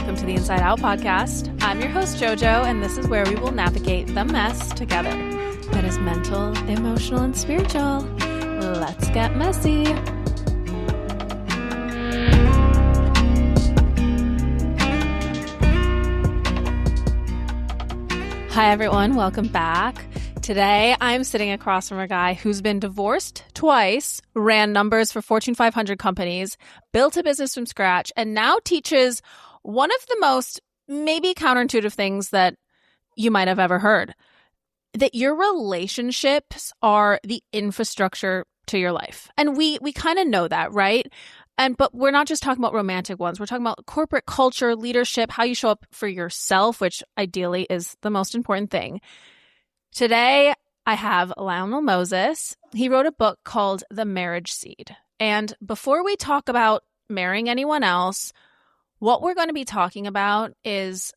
welcome to the Inside Out podcast. I'm your host, JoJo, and this is where we will navigate the mess together. That is mental, emotional, and spiritual. Let's get messy. Hi, everyone. Welcome back. Today, I'm sitting across from a guy who's been divorced twice, ran numbers for Fortune 500 companies, built a business from scratch, and now teaches one of the most maybe counterintuitive things that you might have ever heard, that your relationships are the infrastructure to your life. And we kind of know that, right? But we're not just talking about romantic ones. We're talking about corporate culture, leadership, how you show up for yourself, which ideally is the most important thing. Today, I have Lionel Moses. He wrote a book called The Marriage Seed. And before we talk about marrying anyone else, what we're going to be talking about is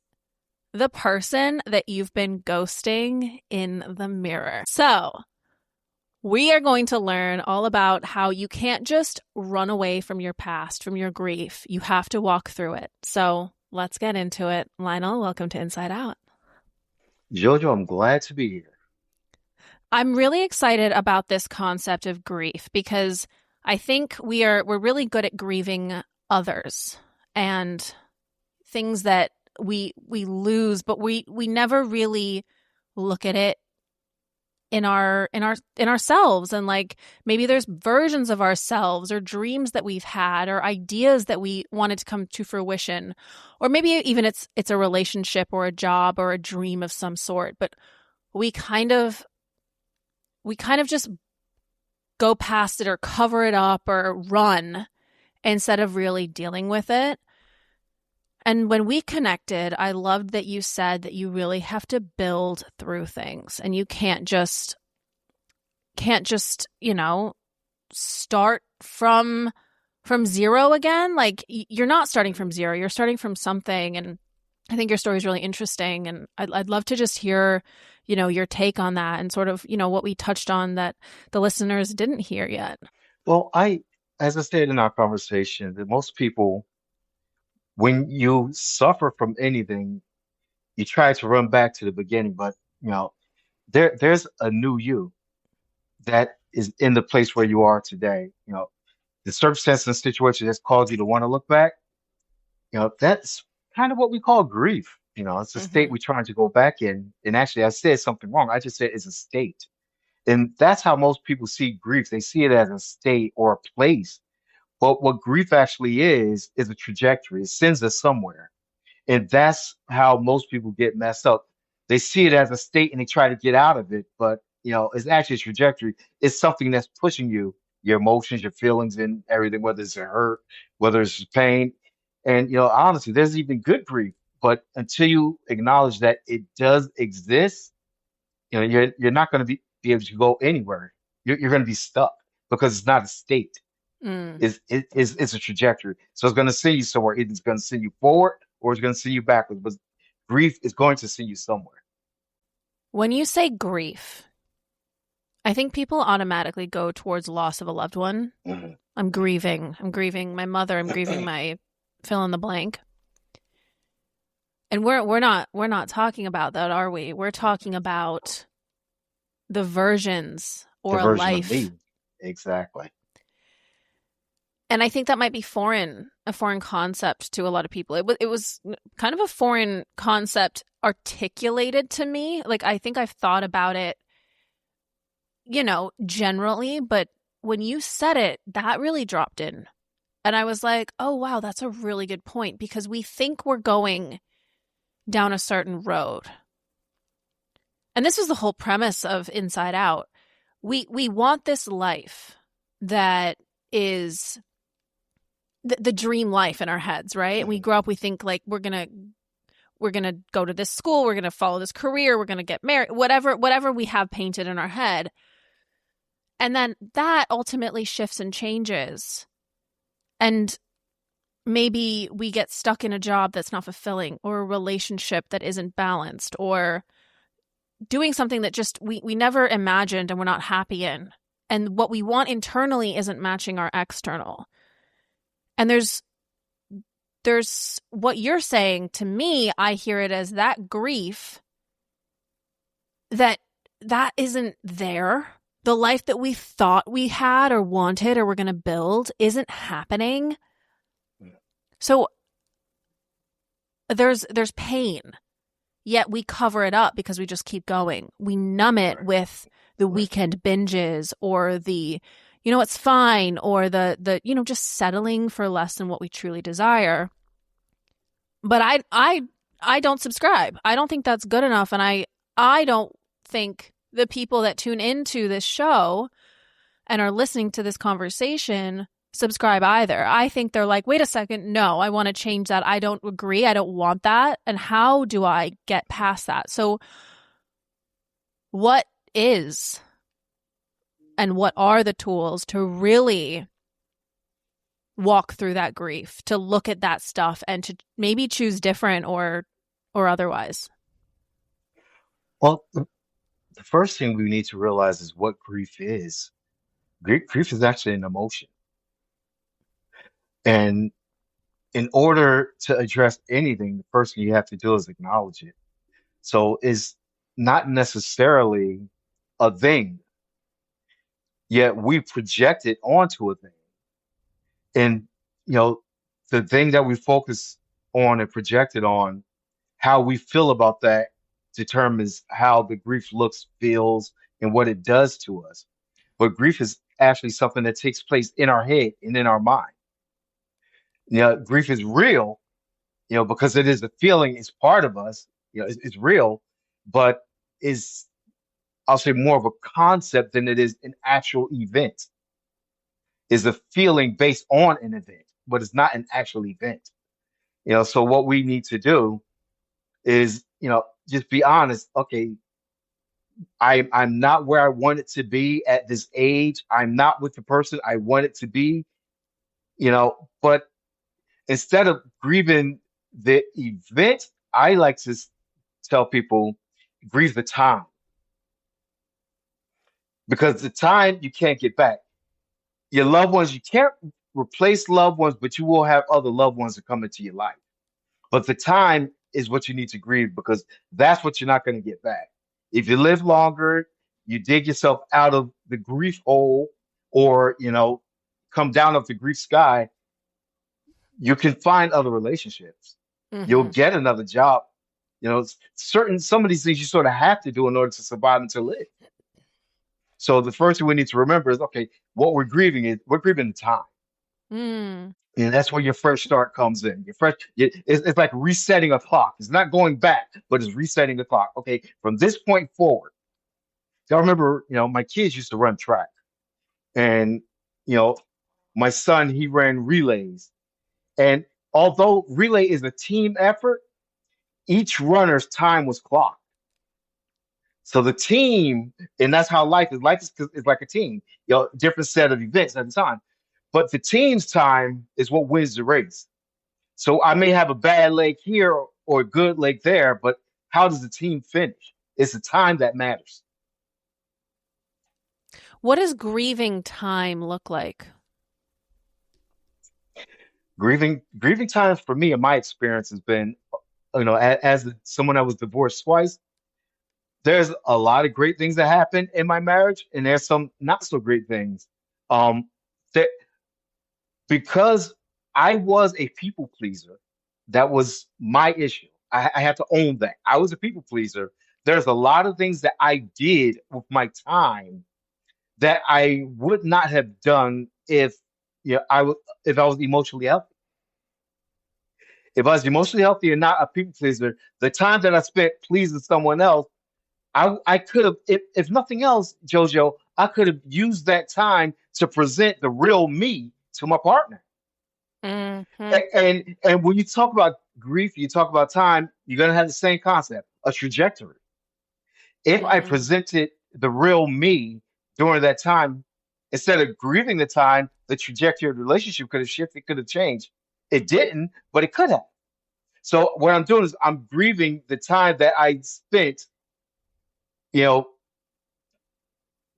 the person that you've been ghosting in the mirror. So we are going to learn all about how you can't just run away from your past, from your grief. You have to walk through it. So let's get into it. Lionel, welcome to Inside Out. Jojo, I'm glad to be here. I'm really excited about this concept of grief because I think we're really good at grieving others and things that we lose, but we never really look at it in ourselves, and like maybe there's versions of ourselves or dreams that we've had or ideas that we wanted to come to fruition, or maybe even it's a relationship or a job or a dream of some sort, but we kind of just go past it or cover it up or run instead of really dealing with it. And when we connected, I loved that you said that you really have to build through things, and you can't just, start from zero again. Like, you're not starting from zero, you're starting from something. And I think your story is really interesting, and I'd love to just hear, your take on that and sort of, what we touched on that the listeners didn't hear yet. Well, as I stated in our conversation, that most people, when you suffer from anything, you try to run back to the beginning, but there's a new you that is in the place where you are today. The circumstance and situation that's caused you to want to look back, that's kind of what we call grief. It's a state we're trying to go back in. And actually, I said something wrong. I just said it's a state. And that's how most people see grief. They see it as a state or a place. But what grief actually is a trajectory. It sends us somewhere. And that's how most people get messed up. They see it as a state and they try to get out of it. But, it's actually a trajectory. It's something that's pushing you, your emotions, your feelings, and everything, whether it's a hurt, whether it's pain. And, honestly, there's even good grief. But until you acknowledge that it does exist, you're not going to be able to go anywhere. You're going to be stuck because it's not a state. It's a trajectory. So it's going to send you somewhere. It's going to send you forward or it's going to send you backwards. But grief is going to send you somewhere. When you say grief, I think people automatically go towards loss of a loved one. Mhm. I'm grieving my mother. I'm grieving my fill in the blank. And we're not talking about that, are we? We're talking about the versions The or a version of life. me. Exactly. And I think that might be a foreign concept to a lot of people. It was kind of a foreign concept articulated to me. Like, I think I've thought about it, generally, but when you said it, that really dropped in. And I was like, oh, wow, that's a really good point, because we think we're going down a certain road. And this was the whole premise of Inside Out. We want this life that is the dream life in our heads, right? We grow up, we think like we're gonna go to this school, we're gonna follow this career, we're gonna get married, whatever we have painted in our head. And then that ultimately shifts and changes. And maybe we get stuck in a job that's not fulfilling, or a relationship that isn't balanced, or doing something that just we never imagined and we're not happy in. And what we want internally isn't matching our external. And there's there's what you're saying to me, I hear it as that grief that isn't there. The life that we thought we had or wanted or were going to build isn't happening. So there's pain, yet we cover it up because we just keep going. We numb it with the weekend binges or the, it's fine, or the just settling for less than what we truly desire. But I don't subscribe. I don't think that's good enough, and I don't think the people that tune into this show and are listening to this conversation subscribe either. I think they're like, wait a second, no, I want to change that. I don't agree. I don't want that. And how do I get past that? So what is and what are the tools to really walk through that grief, to look at that stuff and to maybe choose different or otherwise? Well, the first thing we need to realize is what grief is. Grief is actually an emotion. And in order to address anything, the first thing you have to do is acknowledge it. So it's not necessarily a thing, yet we project it onto a thing. And, you know, the thing that we focus on and project it on, how we feel about that determines how the grief looks, feels, and what it does to us. But grief is actually something that takes place in our head and in our mind. Grief is real, because it is a feeling, it's part of us, it's real, but is, I'll say, more of a concept than it is an actual event. Is a feeling based on an event, but it's not an actual event. So what we need to do is, just be honest. Okay, I'm not where I want it to be at this age. I'm not with the person I want it to be, but instead of grieving the event, I like to tell people grieve the time, because the time you can't get back. Your loved ones, you can't replace loved ones, but you will have other loved ones that come into your life. But the time is what you need to grieve, because that's what you're not going to get back. If you live longer, you dig yourself out of the grief hole, or, come down off the grief sky, you can find other relationships. Mm-hmm. You'll get another job. Some of these things you sort of have to do in order to survive and to live. So the first thing we need to remember is, okay, what we're grieving the time. Mm. And that's where your fresh start comes in. It's like resetting a clock. It's not going back, but it's resetting the clock. Okay, from this point forward. So I remember, my kids used to run track, and my son, he ran relays. And although relay is a team effort, each runner's time was clocked. So the team, and that's how life is. Life is like a team, different set of events at a time. But the team's time is what wins the race. So I may have a bad leg here or a good leg there, but how does the team finish? It's the time that matters. What does grieving time look like? Grieving times for me, in my experience, has been, as someone that was divorced twice, there's a lot of great things that happen in my marriage, and there's some not so great things. That because I was a people pleaser, that was my issue. I had to own that. I was a people pleaser. There's a lot of things that I did with my time that I would not have done if if I was emotionally healthy. If I was emotionally healthy and not a people pleaser, the time that I spent pleasing someone else, I could have, if nothing else, Jojo, I could have used that time to present the real me to my partner. Mm-hmm. And when you talk about grief, you talk about time, you're gonna have the same concept, a trajectory. If I presented the real me during that time, instead of grieving the time, the trajectory of the relationship could have shifted, could have changed. It didn't, but it could have. So what I'm doing is I'm grieving the time that I spent,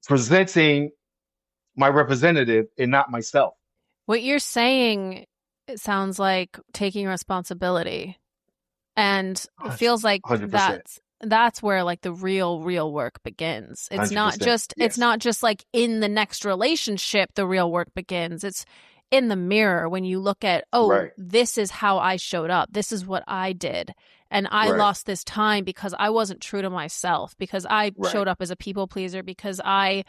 presenting my representative and not myself. What you're saying It sounds like taking responsibility. And it feels like 100%, that's where like the real work begins. 100%. It's Yes. not just like in the next relationship the real work begins. It's in the mirror when you look at, oh, Right. this is how I showed up. This is what I did. And I Right. lost this time because I wasn't true to myself, because I Right. showed up as a people pleaser, because I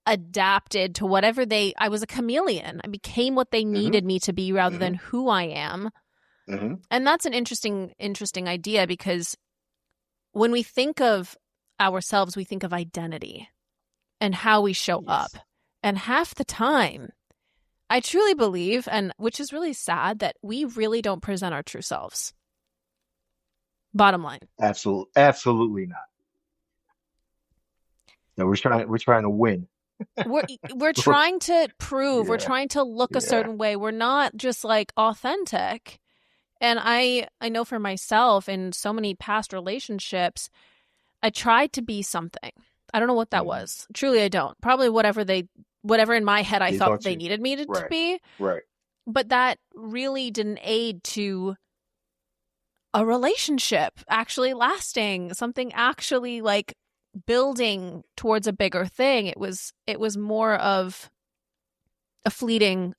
adapted to whatever I was a chameleon. I became what they Hmm. needed me to be rather than Hmm. who I am. Hmm. And that's an interesting idea, because when we think of ourselves, we think of identity and how we show up. Yes. And half the time, I truly believe, and which is really sad, that we really don't present our true selves. Bottom line. Absolutely not. No, we're trying to win. We're we're trying to prove, we're Yeah. trying to look a Yeah. certain way. We're not just like authentic. And I know for myself in so many past relationships, I tried to be something. I don't know what that Hmm. was. Truly, I don't. Probably whatever in my head I They thought thought they you. needed me to Right. be. Right. But that really didn't aid to a relationship actually lasting, something actually like building towards a bigger thing. It was more of a fleeting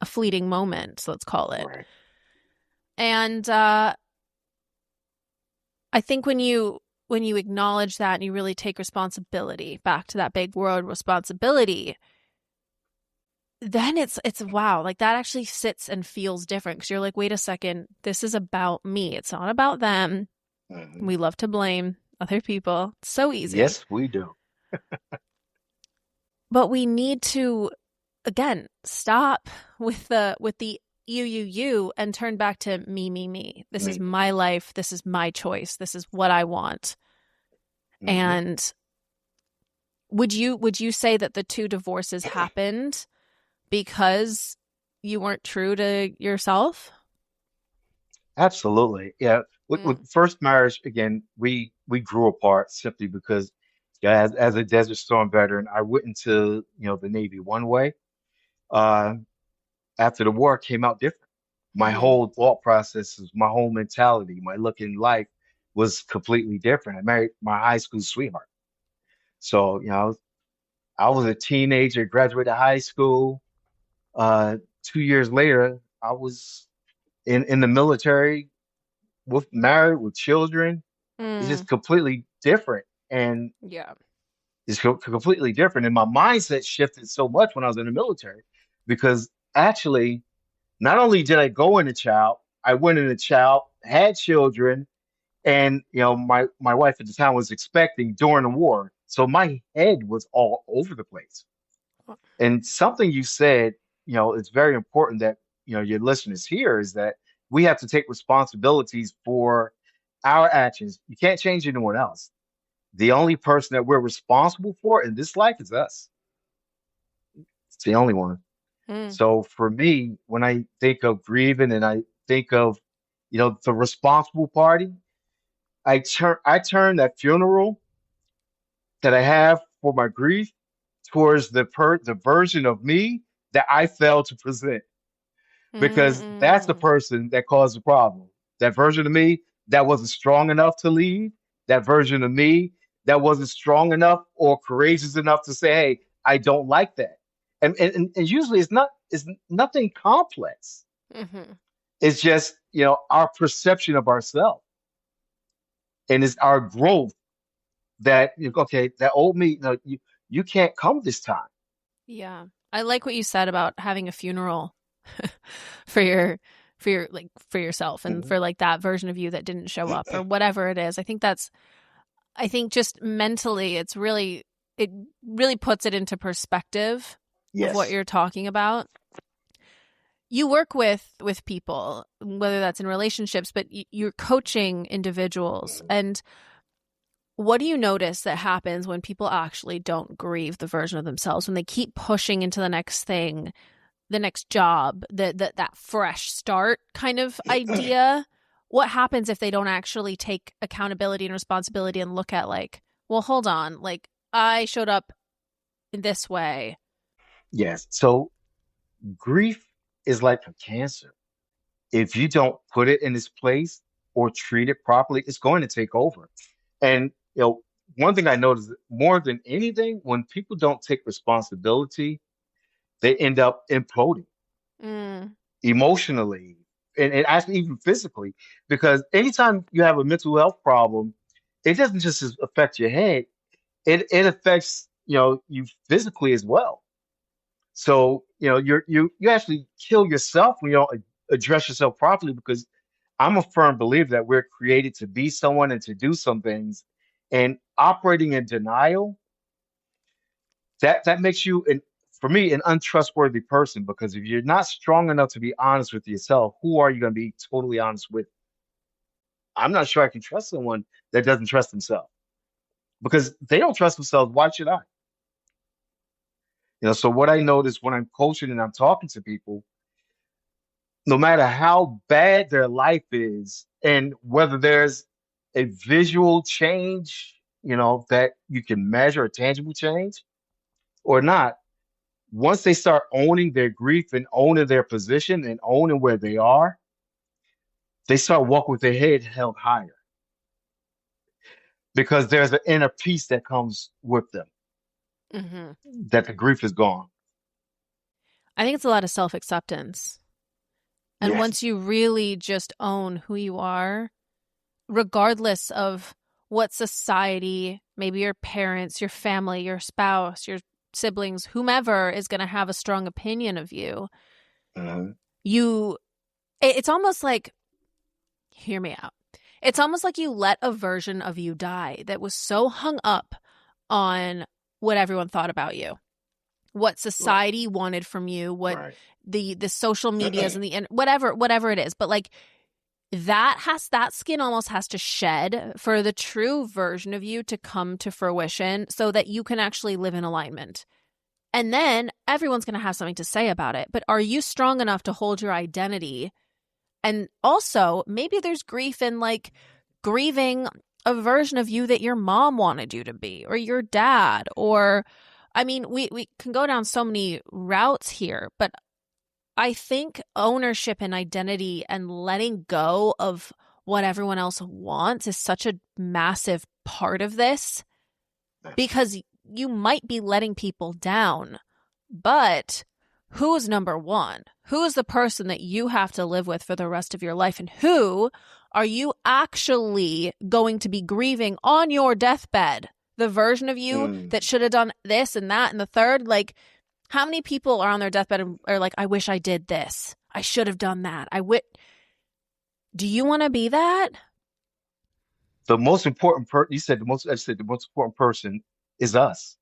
moment, so let's call it. Right. And I think when you acknowledge that and you really take responsibility, back to that big word responsibility, then it's wow, like that actually sits and feels different, because you're like, wait a second, this is about me. It's not about them. Hmm. We love to blame other people. It's so easy. Yes, we do. But we need to, again, stop with the you and turn back to me. This is Me. my life. This is my choice. This is what I want. Hmm. And would you say that the two divorces happened because you weren't true to yourself? Absolutely. Yeah. Mm. With first marriage, again, we grew apart simply because, yeah, as a Desert Storm veteran, I went into, the Navy one way. Uh, After the war, it came out different. My Mm. whole thought processes, my whole mentality, my look in life was completely different. I married my high school sweetheart. So, I was a teenager, graduated high school. 2 years later, I was in the military, with married, with children. It's just Mm. completely different. And Yeah. it's completely different. And my mindset shifted so much when I was in the military because actually, not only did I go into child, I went into child, had children, and my wife at the time was expecting during the war. So my head was all over the place. And something you said, it's very important that your listeners hear is that we have to take responsibilities for our actions. You can't change anyone else. The only person that we're responsible for in this life is us. It's the only one. Mm. So for me, when I think of grieving and I think of, the responsible party, I turn that funeral that I have for my grief towards the version of me that I failed to present, because that's the Mm. person that caused the problem. That version of me that wasn't strong enough to lead, that version of me that wasn't strong enough or courageous enough to say, "Hey, I don't like that." And usually it's nothing complex. Mm-hmm. It's just our perception of ourselves, and it's our growth that okay, that old me, no, you can't come this time. Yeah. I like what you said about having a funeral for for yourself and Mhm. for like that version of you that didn't show up or whatever it is. I think just mentally it really puts it into perspective of what Yes. you're talking about. You work with people, whether that's in relationships, but you're coaching individuals. Mhm. And what do you notice that happens when people actually don't grieve the version of themselves, when they keep pushing into the next thing, the next job, that fresh start kind of idea? What happens if they don't actually take accountability and responsibility and look at like, well, hold on, like I showed up in this way. Yes. So grief is like a cancer. If you don't put it in its place or treat it properly, it's going to take over. And one thing I noticed more than anything, when people don't take responsibility, they end up imploding Mm. emotionally and actually even physically. Because anytime you have a mental health problem, it doesn't just affect your head, it affects you physically as well. So you actually kill yourself when you don't address yourself properly. Because I'm a firm believer that we're created to be someone and to do some things, and operating in denial, that makes you, for me, an untrustworthy person. Because if you're not strong enough to be honest with yourself, who are you going to be totally honest with? I'm not sure I can trust someone that doesn't trust themselves, because they don't trust themselves. Why should I? So what I notice when I'm coaching and I'm talking to people, no matter how bad their life is and whether there's a visual change, that you can measure, a tangible change or not, once they start owning their grief and owning their position and owning where they are, they start walking with their head held higher, because there's an inner peace that comes with them, Hmm. that the grief is gone. I think it's a lot of self-acceptance. And once Yes. you really just own who you are, regardless of what society, maybe your parents, your family, your spouse, your siblings, whomever is going to have a strong opinion of you, Mhm. you, it's almost like, hear me out. It's almost like you let a version of you die that was so hung up on what everyone thought about you, what Right. society wanted from you, what Right. the social medias and the whatever it is. But like that skin almost has to shed for the true version of you to come to fruition, so that you can actually live in alignment. And then everyone's going to have something to say about it. But are you strong enough to hold your identity? And also, maybe there's grief in like grieving a version of you that your mom wanted you to be, or your dad, or I mean, we can go down so many routes here, but I think ownership and identity and letting go of what everyone else wants is such a massive part of this, because you might be letting people down, but who's number one? Who is the person that you have to live with for the rest of your life? And who are you actually going to be grieving on your deathbed? The version of you that Mm. should have done this and that and the third? Like, how many people are on their deathbed and are like, I wish I did this. I should have done that. Do you want to be that? The most important you said the most, I said the most important person is us.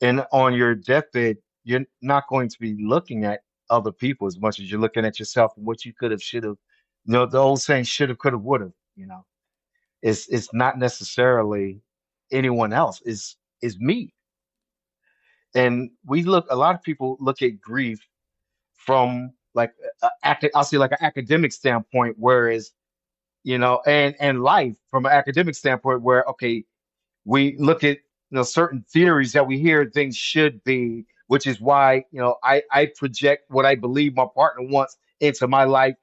And on your deathbed, you're not going to be looking at other people as much as you're looking at yourself and what you could have, should have. The old saying, should have, could have, would have. It's not necessarily anyone else. Is me. And a lot of people look at grief from like I'll say like an academic standpoint, whereas and life from an academic standpoint, where okay, we look at certain theories that we hear things should be, which is why I project what I believe my partner wants into my life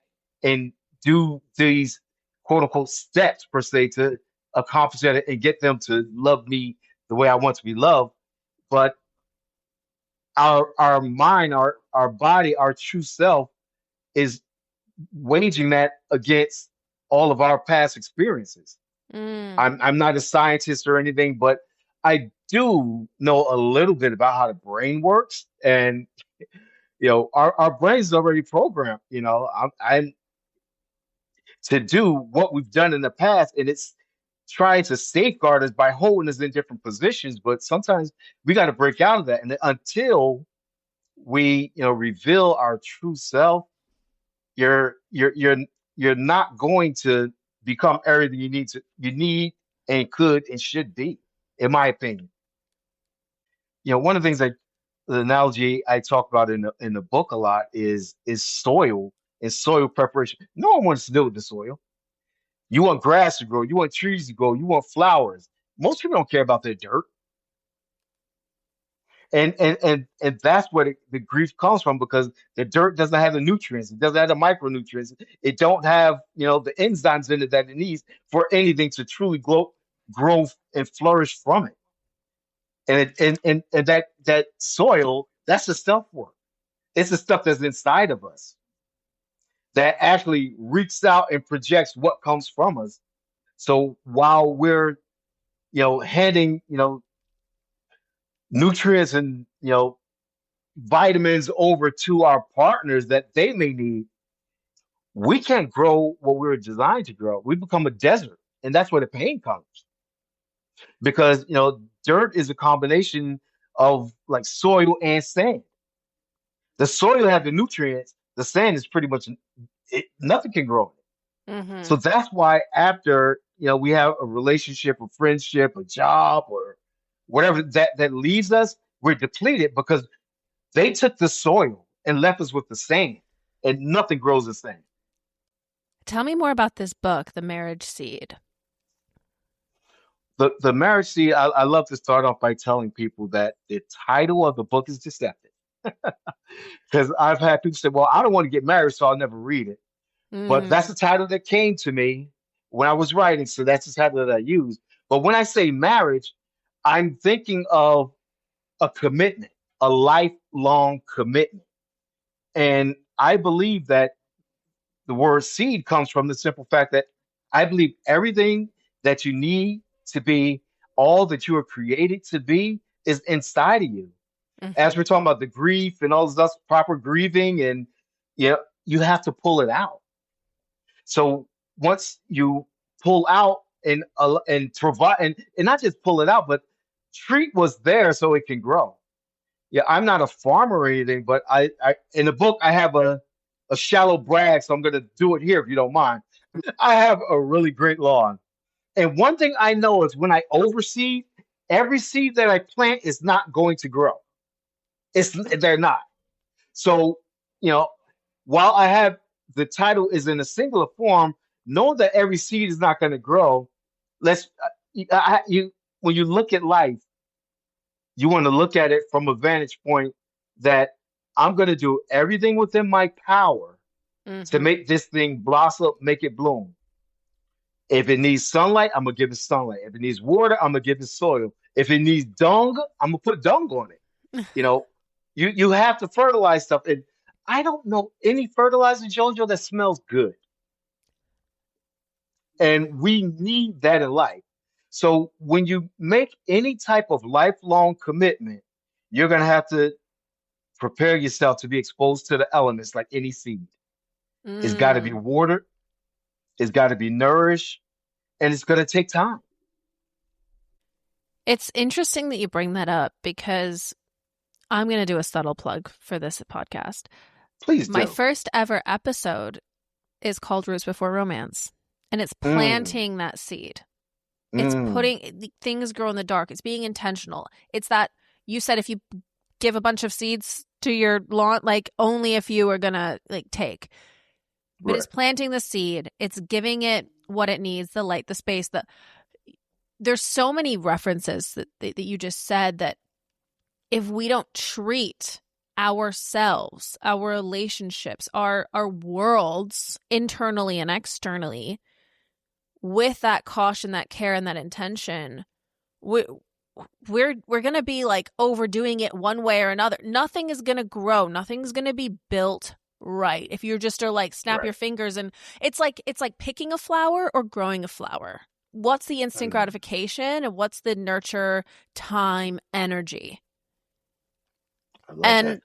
and do these quote unquote steps per se to accomplish that and get them to love me the way I want to be loved. But our mind, our body, our true self is waging that against all of our past experiences. Mm. I'm not a scientist or anything, but I do know a little bit about how the brain works, and our brain is already programmed. I'm to do what we've done in the past, and it's trying to safeguard us by holding us in different positions. But sometimes we got to break out of that, and until we reveal our true self, you're you're you're you're not going to become everything you need and could and should be, in my opinion. One of the things the analogy I talk about in the book a lot is soil and soil preparation. No one wants to deal with the soil. You want grass to grow, you want trees to grow, you want flowers. Most people don't care about their dirt. And that's where the grief comes from, because the dirt doesn't have the nutrients, it doesn't have the micronutrients, it don't have the enzymes in it that it needs for anything to truly grow and flourish from it. And that soil, that's the stuff work. It's the stuff that's inside of us that actually reaches out and projects what comes from us. So while we're handing nutrients and vitamins over to our partners that they may need, we can't grow what we were designed to grow. We become a desert, and that's where the pain comes, because dirt is a combination of like soil and sand. The soil have the nutrients. The sand is pretty much nothing can grow. Mm-hmm. So that's why after we have a relationship, a friendship, a job, or whatever that leaves us, we're depleted because they took the soil and left us with the sand, and nothing grows the same. Tell me more about this book, The Marriage Seed. The marriage seed. I love to start off by telling people that the title of the book is deceptive, because I've had people say, "Well, I don't want to get married, so I'll never read it." But that's the title that came to me when I was writing, so that's the title that I use. But when I say marriage, I'm thinking of a commitment, a lifelong commitment. And I believe that the word seed comes from the simple fact that I believe everything that you need to be all that you are created to be is inside of you. As we're talking about the grief and all this stuff, proper grieving, and you have to pull it out. So once you pull out and provide, and not just pull it out, but treat what's there so it can grow. Yeah, I'm not a farmer or anything, but I in the book I have a shallow brag, so I'm going to do it here if you don't mind. I have a really great lawn, and one thing I know is when I overseed, every seed that I plant is not going to grow. They're not. So you know, while I have the title is in a singular form, knowing that every seed is not going to grow, let's you when you look at life, you want to look at it from a vantage point that I'm going to do everything within my power to make this thing blossom, make it bloom. If it needs sunlight, I'm gonna give it sunlight. If it needs water, I'm gonna give it soil. If it needs dung, I'm gonna put dung on it. You know, you have to fertilize stuff, and I don't know any fertilizer, Jojo, that smells good, and we need that in life. So when you make any type of lifelong commitment, you're gonna have to prepare yourself to be exposed to the elements like any seed. It's got to be watered, it's got to be nourished, and it's going to take time. It's interesting that you bring that up because I'm going to do a subtle plug for this podcast. Please do. My first ever episode is called Roots Before Romance, and it's planting that seed. It's putting things grow in the dark. It's being intentional. It's that you said if you give a bunch of seeds to your lawn, like only a few are going to like take. But it's planting the seed. It's giving it what it needs, the light, the space. There's so many references that you just said that if we don't treat ourselves, our relationships, our worlds internally and externally with that caution, that care, and that intention, we're going to be like overdoing it one way or another. Nothing is going to grow. Nothing's going to be built right if you just are like snap your fingers, and it's like picking a flower or growing a flower. What's the instant gratification and what's the nurture, time, energy? I love that.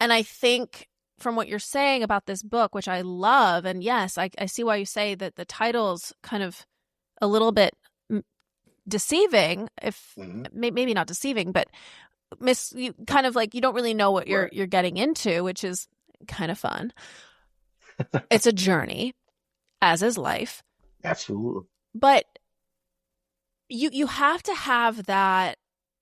And I think from what you're saying about this book, which I love, and yes, I see why you say that the title's kind of a little bit deceiving, if maybe not deceiving, but you kind of like you don't really know what you're getting into, which is kind of fun. It's a journey, as is life. Absolutely. But you have to have that,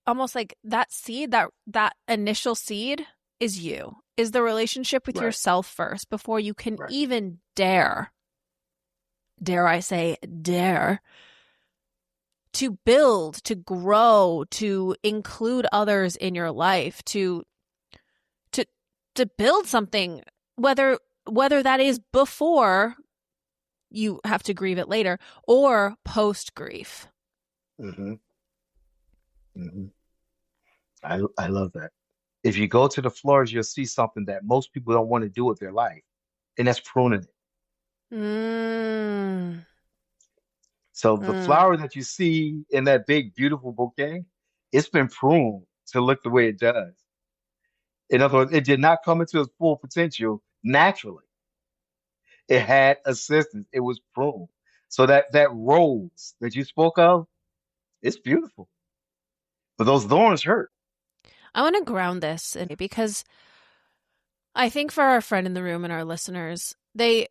almost like that seed, that initial seed is the relationship with yourself first before you can even dare I say, to build, to grow, to include others in your life, to to build something, whether that is before you have to grieve it later or post grief. Hmm. Hmm. I love that. If you go to the floors, you'll see something that most people don't want to do with their life, and that's pruning it. Mm, So the mm. flower that you see in that big, beautiful bouquet, it's been pruned to look the way it does. In other words, it did not come into its full potential naturally. It had assistance. It was pruned. So that rose that you spoke of, it's beautiful. But those thorns hurt. I want to ground this because I think for our friend in the room and our listeners, they're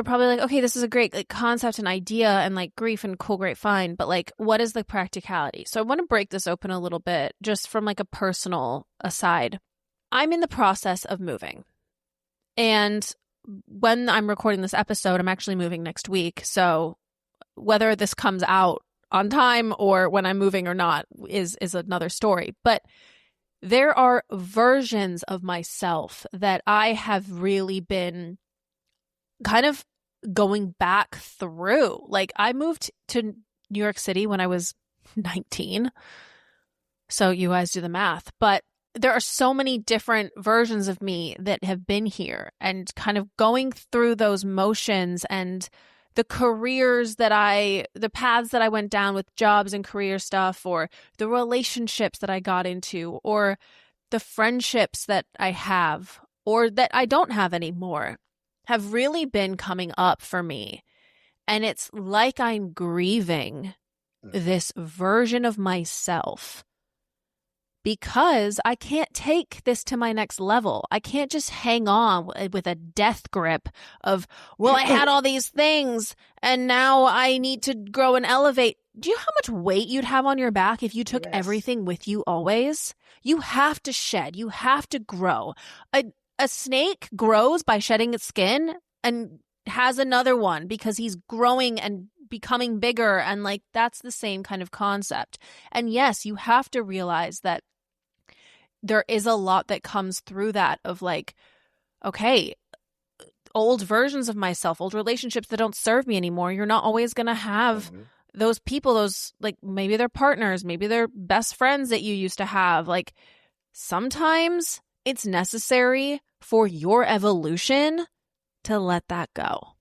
probably like, okay, this is a great like concept and idea and like grief and cool, great, fine, but like, what is the practicality? So I want to break this open a little bit, just from like a personal aside. I'm in the process of moving, and when I'm recording this episode, I'm actually moving next week. So whether this comes out on time or when I'm moving or not is another story. But there are versions of myself that I have really been kind of going back through. Like I moved to New York City when I was 19. So you guys do the math. But there are so many different versions of me that have been here, and kind of going through those motions and the the paths that I went down with jobs and career stuff, or the relationships that I got into, or the friendships that I have or that I don't have anymore, have really been coming up for me. And it's like I'm grieving Mhm. this version of myself because I can't take this to my next level. I can't just hang on with a death grip of, well, I had all these things and now I need to grow and elevate. Do you know how much weight you'd have on your back if you took Yes. everything with you always? You have to shed. You have to grow. A snake grows by shedding its skin and has another one because he's growing and becoming bigger. And like, that's the same kind of concept. And yes, you have to realize that there is a lot that comes through that of like, okay, old versions of myself, old relationships that don't serve me anymore. You're not always going to have Mhm. those people, those like maybe they're partners, maybe they're best friends that you used to have. Like sometimes it's necessary for your evolution to let that go.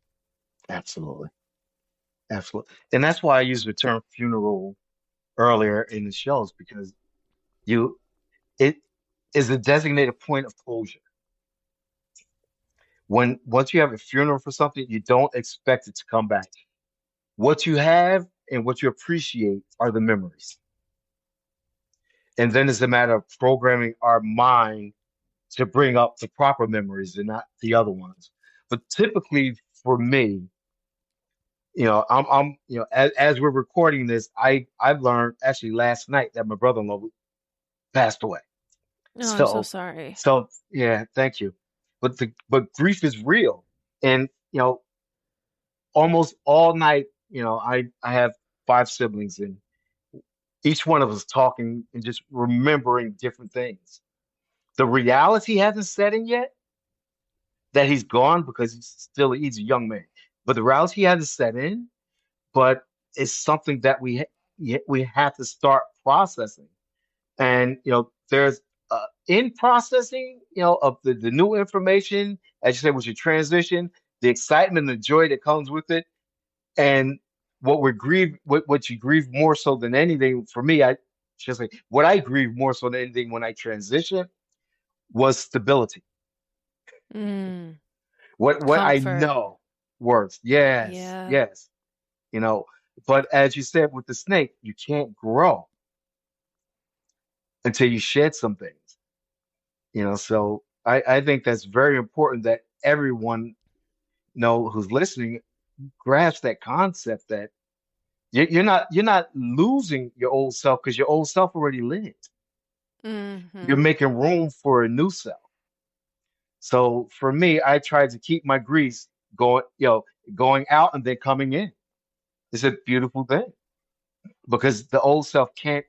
Absolutely. Absolutely. And that's why I use the term funeral earlier in the shows because you it is a designated point of closure. When once you have a funeral for something, you don't expect it to come back. What you have and what you appreciate are the memories. And then it's a matter of programming our mind to bring up the proper memories and not the other ones. But typically for me, as we're recording this, I've learned actually last night that my brother-in-law passed away. Oh, I'm so So, sorry. so yeah, thank you. But grief is real, and almost all night, I have five siblings, and each one of us talking and just remembering different things. The reality hasn't set in yet that he's gone because he's a young man, but the reality hasn't set in. But it's something that we have to start processing. And there's in processing, of the new information, as you said, with your transition, the excitement and the joy that comes with it, and what you grieve more so than anything. For me, I should say what I grieve more so than anything when I transition was stability. Mm, What I comfort. know works. Yes, Yeah. yes. You know, but as you said with the snake, you can't grow until you shed some things. So I think that's very important that everyone who's listening grasps that concept that you're not losing your old self because your old self already lived. You're Mm-hmm. making room for a new self. So for me, I try to keep my grease going, going out and then coming in. It's a beautiful thing. because the old self hand,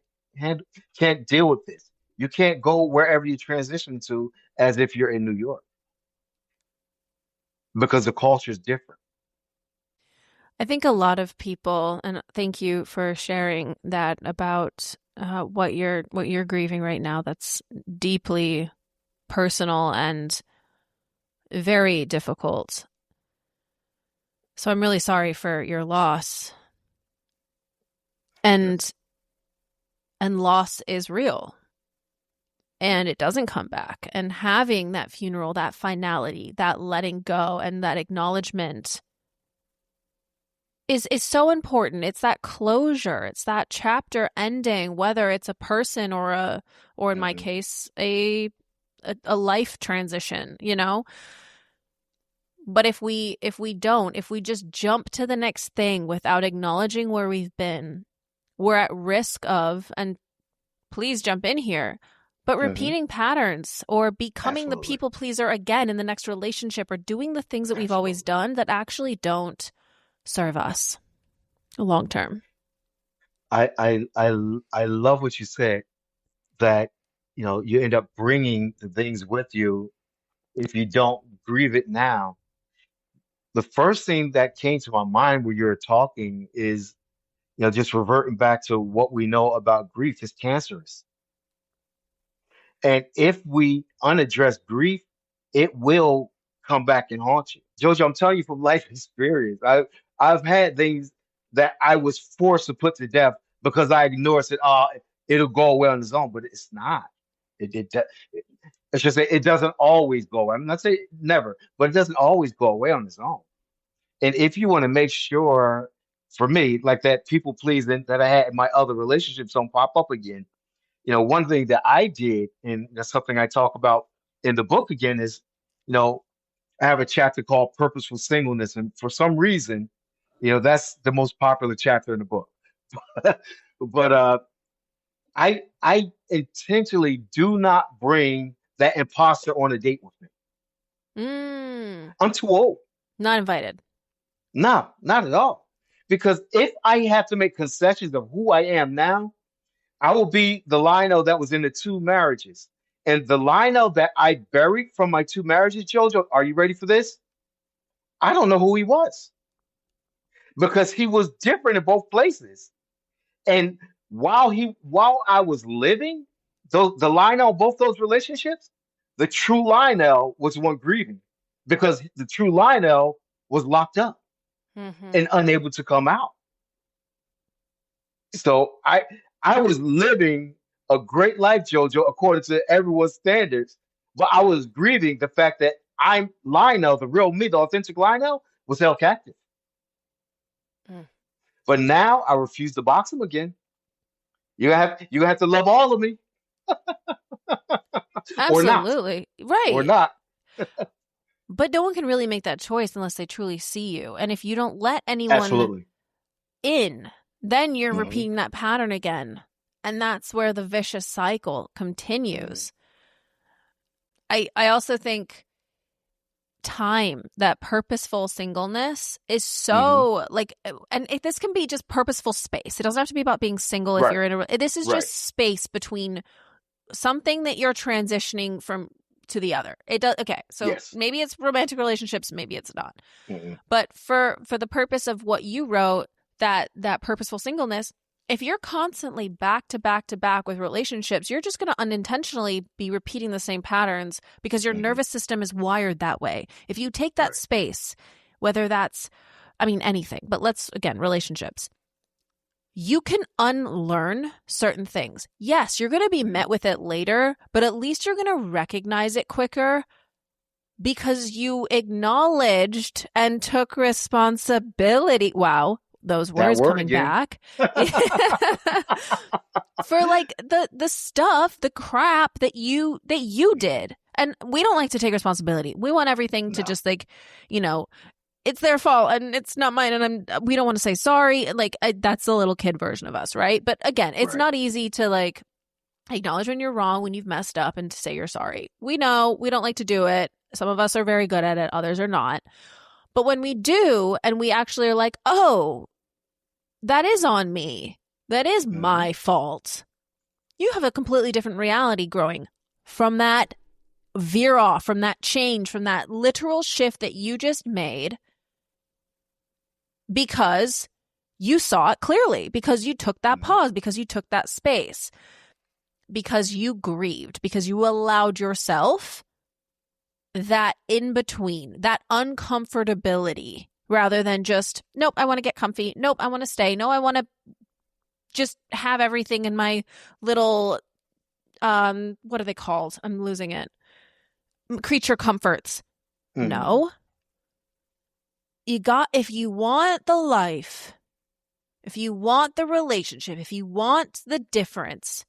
can't deal with this. You can't go wherever you transition to as if you're in New York because the culture is different. I think a lot of people, and thank you for sharing that about what you're grieving right now. That's deeply personal and very difficult. So I'm really sorry for your loss. Yeah. And loss is real. And it doesn't come back. And having that funeral, that finality, that letting go and that acknowledgement is so important. It's that closure. It's that chapter ending, whether it's a person or in my Hmm. case, a life transition, you know? But if we just jump to the next thing without acknowledging where we've been, we're at risk of, and please jump in here, but Hmm. repeating patterns or becoming the Absolutely. people pleaser again in the next relationship or doing the things that we've always Absolutely. done that actually don't serve us long term. I love what you said that, you end up bringing the things with you if you don't grieve it now. The first thing that came to my mind when you were talking is, just reverting back to what we know about grief is cancerous. And if we unaddress grief, it will come back and haunt you. Jojo, I'm telling you from life experience. I've had things that I was forced to put to death because I ignored said, "Oh, it'll go away on its own," but it's not. It it's just it doesn't always go away. I'm not saying never, but it doesn't always go away on its own. And if you want to make sure, for me, like that people pleasing that I had in my other relationships don't pop up again, one thing that I did, and that's something I talk about in the book again, is, you know, I have a chapter called Purposeful Singleness. And for some reason, that's the most popular chapter in the book. But I intentionally do not bring that imposter on a date with me. Mm, I'm too old. not invited. No, not at all. Because if I have to make concessions of who I am now, I will be the Lionel that was in the two marriages. And the Lionel that I buried from my two marriages, Jojo, are you ready for this? I don't know who he was because he was different in both places. And while I was living, the Lionel, both those relationships, the true Lionel was the one grieving because the true Lionel was locked up Hmm. and unable to come out. So I was living a great life, Jojo, according to everyone's standards, but I was grieving the fact that I'm Lionel, the real me, the authentic Lionel, was held captive. Mm. But now I refuse to box him again. You have to love all of me, or not, Absolutely. or Right. not. But no one can really make that choice unless they truly see you. And if you don't let anyone Absolutely. in, then you're Hmm. repeating that pattern again. And that's where the vicious cycle Hmm. continues. I also think time, that purposeful singleness is Hmm. so like, and this can be just purposeful space. It doesn't have to be about being single if Right. you're in a, this is Right. just space between something that you're transitioning from to the other. It does. Okay. So Yes. maybe it's romantic relationships, maybe it's not. Hmm. But for the purpose of what you wrote, that purposeful singleness, if you're constantly back to back to back with relationships, you're just going to unintentionally be repeating the same patterns because your Hmm. nervous system is wired that way. If you take that Right. space, whether that's, I mean, anything, but let's again, relationships, you can unlearn certain things. Yes, you're going to be Hmm. met with it later, but at least you're going to recognize it quicker because you acknowledged and took responsibility. Wow, those That words word coming again. back. For like the stuff, the crap that you Hmm. did. And we don't like to take responsibility. We want everything to No. just like, you know, it's their fault and it's not mine and we don't want to say sorry. Like that's the little kid version of us, right? But again, it's Right. not easy to like acknowledge when you're wrong, when you've messed up, and to say you're sorry. We know we don't like to do it. Some of us are very good at it, others are not. But when we do, and we actually are like, oh, that is on me, That is Hmm. my fault. You have a completely different reality growing from that veer off, from that change, from that literal shift that you just made because you saw it clearly, because you took that Hmm. pause, because you took that space, because you grieved, because you allowed yourself that in between, that uncomfortability, rather than just, nope, I want to get comfy. Nope, I want to stay. No, I want to just have everything in my little, what are they called? I'm losing it. Creature comforts. Hmm. No. If you want the life, if you want the relationship, if you want the difference,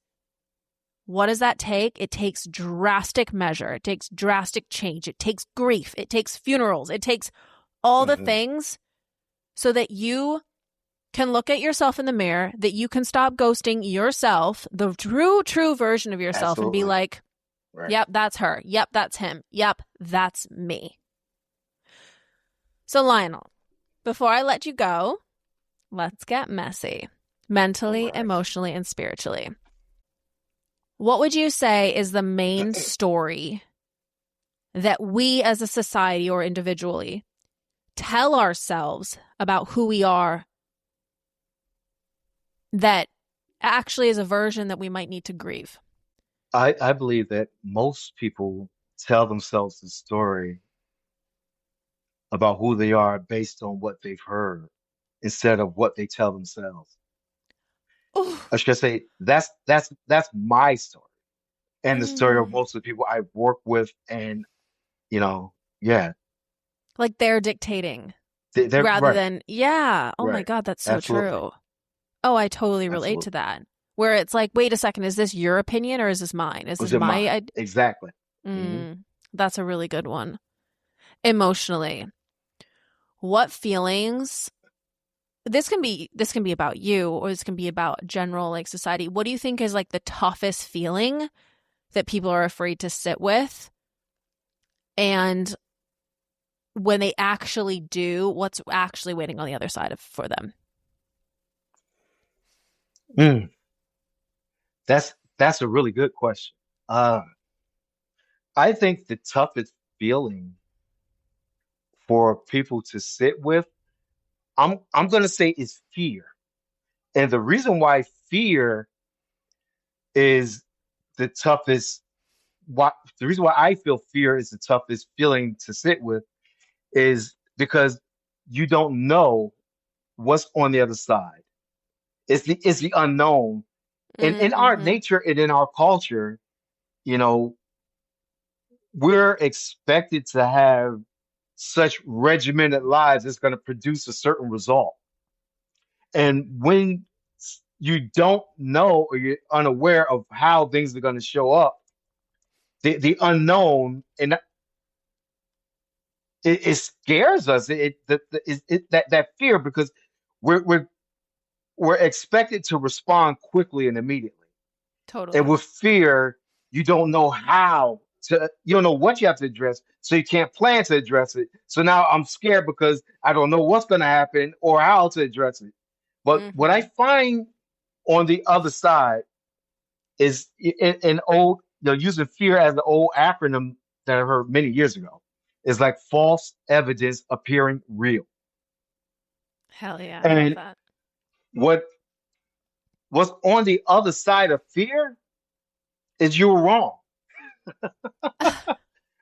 what does that take? It takes drastic measure. It takes drastic change. It takes grief. It takes funerals. It takes all the Hmm. things so that you can look at yourself in the mirror, that you can stop ghosting yourself, the true version of yourself, and be Absolutely. like, Right. yep, that's her. Yep, that's him. Yep, that's me. So, Lionel, before I let you go, let's get messy, All mentally, right. emotionally, and spiritually. What would you say is the main story that we as a society or individually tell ourselves about who we are that actually is a version that we might need to grieve? I believe that most people tell themselves the story about who they are based on what they've heard instead of what they tell themselves. Ooh, I should say that's my story and the story of mm. most of the people I've worked with, and you know, yeah, Like they're dictating they're rather right, than, yeah, oh my right, God, that's so absolutely, true. Oh, I totally relate to absolutely. that. Where it's like, wait a second, is this your opinion or is this mine? Is Was this it mine? my, Exactly. Hmm. mm, that's a really good one. Emotionally, what feelings, this can be about you or this can be about general like society. What do you think is like the toughest feeling that people are afraid to sit with? And when they actually do, what's actually waiting on the other side of for them? Mm, that's a really good question. Uh, I think the toughest feeling for people to sit with, I'm gonna say is fear. And the reason why fear is the toughest, why the reason why I feel fear is the toughest feeling to sit with is because you don't know what's on the other side. It's the unknown. And in our Mm-hmm. nature and in our culture, you know, we're expected to have such regimented lives that's going to produce a certain result. And when you don't know or you're unaware of how things are going to show up, the unknown, and it scares us. That fear, because we're we're we're expected to respond quickly and immediately. And Totally. with fear, you don't know how to, you don't know what you have to address, so you can't plan to address it. So now I'm scared because I don't know what's going to happen or how to address it. But what I Mm-hmm. find on the other side is in old, using fear as the old acronym that I heard many years ago, is like false evidence appearing real. Hell yeah, I love And that. what what's on the other side of fear is you were wrong.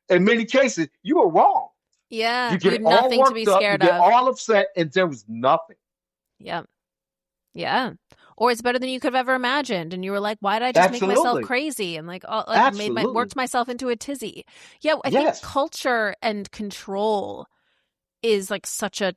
In many cases, you were wrong. Yeah, You you get had all nothing to be worked up, you scared get of. all upset, and there was nothing. Yep. Yeah. Or it's better than you could have ever imagined. And you were like, why did I just make myself Absolutely. crazy? And like, Absolutely. worked myself into a tizzy. Yeah. I think Yes. culture and control is like such a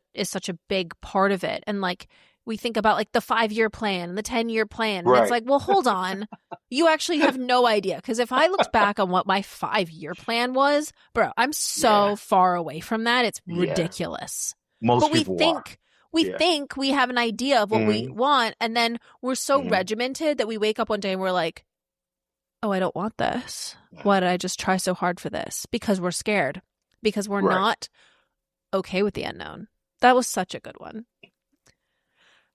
big part of it. And like, we think about like the 5 year plan and the 10 year plan. And it's Right. like, well, hold on. You actually have no idea. Because if I looked back on what my 5 year plan was, bro, I'm Yeah. so far away from that. It's Yeah. ridiculous. But Most we people are. think we Yeah. think we have an idea of what we Hmm. want, and then we're so Hmm. regimented that we wake up one day and we're like, "Oh, I don't want this. Why did I just try so hard for this?" Because we're scared. Because we're Right. not okay with the unknown. That was such a good one.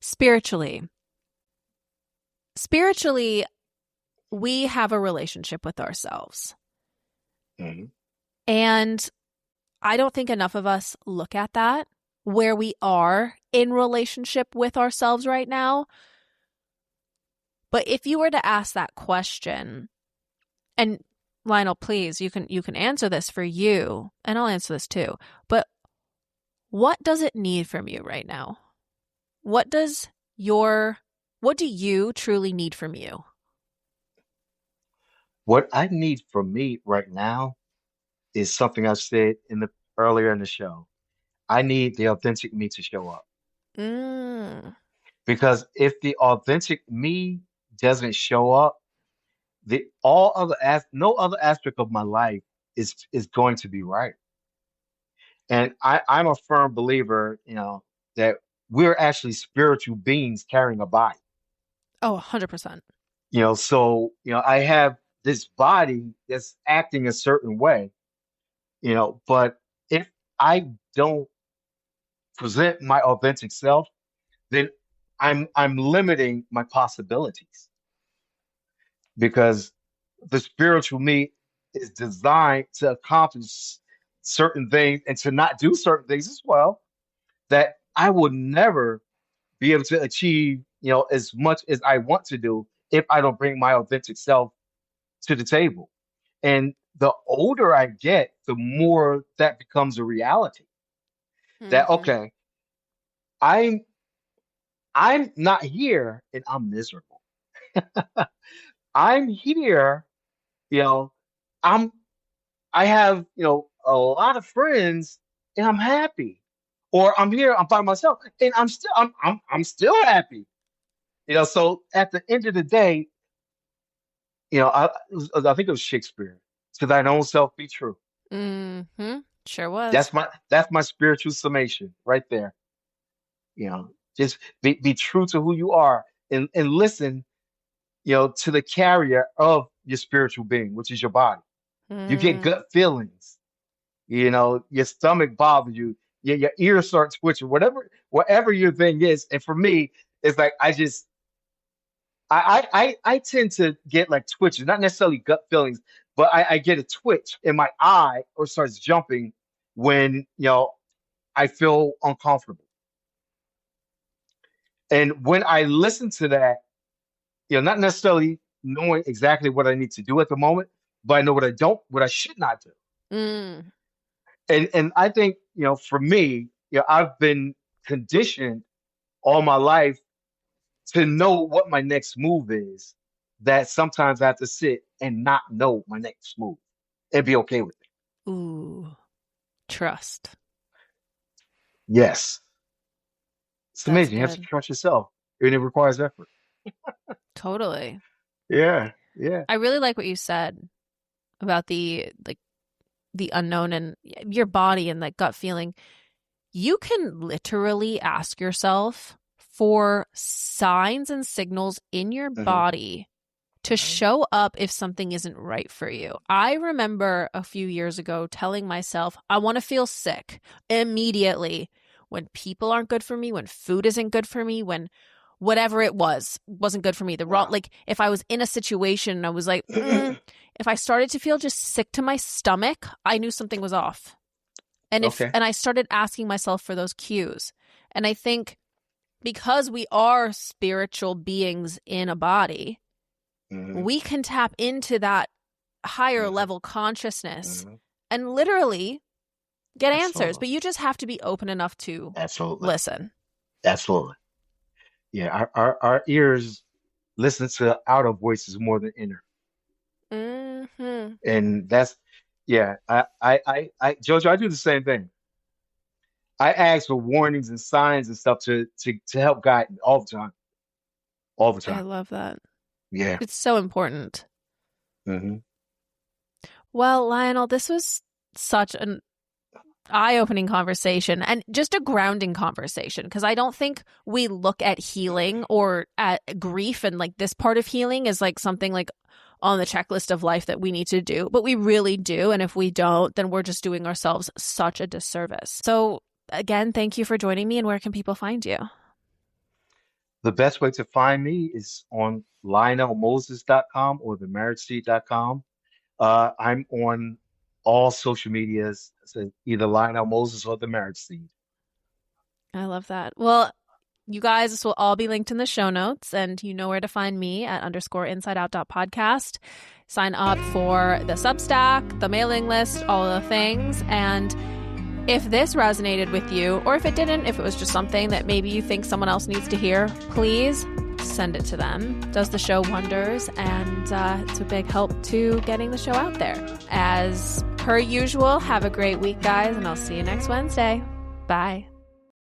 Spiritually, spiritually, we have a relationship with ourselves. Hmm. And I don't think enough of us look at that, where we are in relationship with ourselves right now. But if you were to ask that question, and Lionel, please, you can answer this for you, and I'll answer this too. But what does it need from you right now? What do you truly need from you? What I need from me right now is something I said earlier in the show. I need the authentic me to show up. Mm. Because if the authentic me doesn't show up, no other aspect of my life is going to be right. And I'm a firm believer, that we're actually spiritual beings carrying a body. Oh, 100%. So I have this body that's acting a certain way, but if I don't present my authentic self, then I'm limiting my possibilities, because the spiritual me is designed to accomplish certain things and to not do certain things as well, that I will never be able to achieve, as much as I want to do if I don't bring my authentic self to the table. And the older I get, the more that becomes a reality. That Mm-hmm. okay, I'm I'm not here and I'm miserable. I'm here, you know, I'm I have, a lot of friends and I'm happy. Or I'm here, I'm by myself and I'm still happy. So at the end of the day, I think it was Shakespeare. To thine own self be true. Mm-hmm. Sure was. That's my spiritual summation right there. Just be true to who you are, and listen, to the carrier of your spiritual being, which is your body. You get Mm. gut feelings, your stomach bothers you, your ears start twitching, whatever your thing is. And for me, it's like I tend to get like twitches, not necessarily gut feelings, but I get a twitch in my eye or starts jumping when I feel uncomfortable. And when I listen to that, not necessarily knowing exactly what I need to do at the moment, but I know what I should not do. Mm. And I think, for me, I've been conditioned all my life to know what my next move is, that sometimes I have to sit and not know my next move and be okay with it. Ooh, trust. Yes. It's That's amazing. You have to good. trust yourself, and it requires effort. Totally. Yeah. Yeah. I really like what you said about the unknown and your body and that gut feeling. You can literally ask yourself for signs and signals in your Hmm. body to show up if something isn't right for you. I remember a few years ago telling myself, I want to feel sick immediately when people aren't good for me, when food isn't good for me, when whatever it wasn't good for me. Wow. Like if I was in a situation, I was like, if I started to feel just sick to my stomach, I knew something was off. Okay. And I started asking myself for those cues. And I think because we are spiritual beings in a body, Hmm. we can tap into that higher Hmm. level consciousness Hmm. and literally get answers. Absolutely. But you just have to be open enough to Absolutely. listen. Absolutely. Yeah. Our ears listen to outer voices more than inner. Mm-hmm. And that's, yeah, Jojo, I do the same thing. I ask for warnings and signs and stuff to help guide me all the I time. love that. Yeah. It's so important. Hmm. Well, Lionel, this was such an eye-opening conversation and just a grounding conversation, because I don't think we look at healing or at grief and like this part of healing as like something like on the checklist of life that we need to do, but we really do. And if we don't, then we're just doing ourselves such a disservice. So again, thank you for joining me. And where can people find you? The best way to find me is on lionelmoses.com or themarriageseed.com. I'm on all social medias, so either Lionel Moses or the Marriage Seed. I love that. Well, you guys, this will all be linked in the show notes, and you know where to find me at _insideout.podcast. Sign up for the Substack, the mailing list, all of the things. And if this resonated with you, or if it didn't, if it was just something that maybe you think someone else needs to hear, please send it to them. It does the show wonders, and it's a big help to getting the show out there. As per usual, have a great week, guys, and I'll see you next Wednesday. Bye.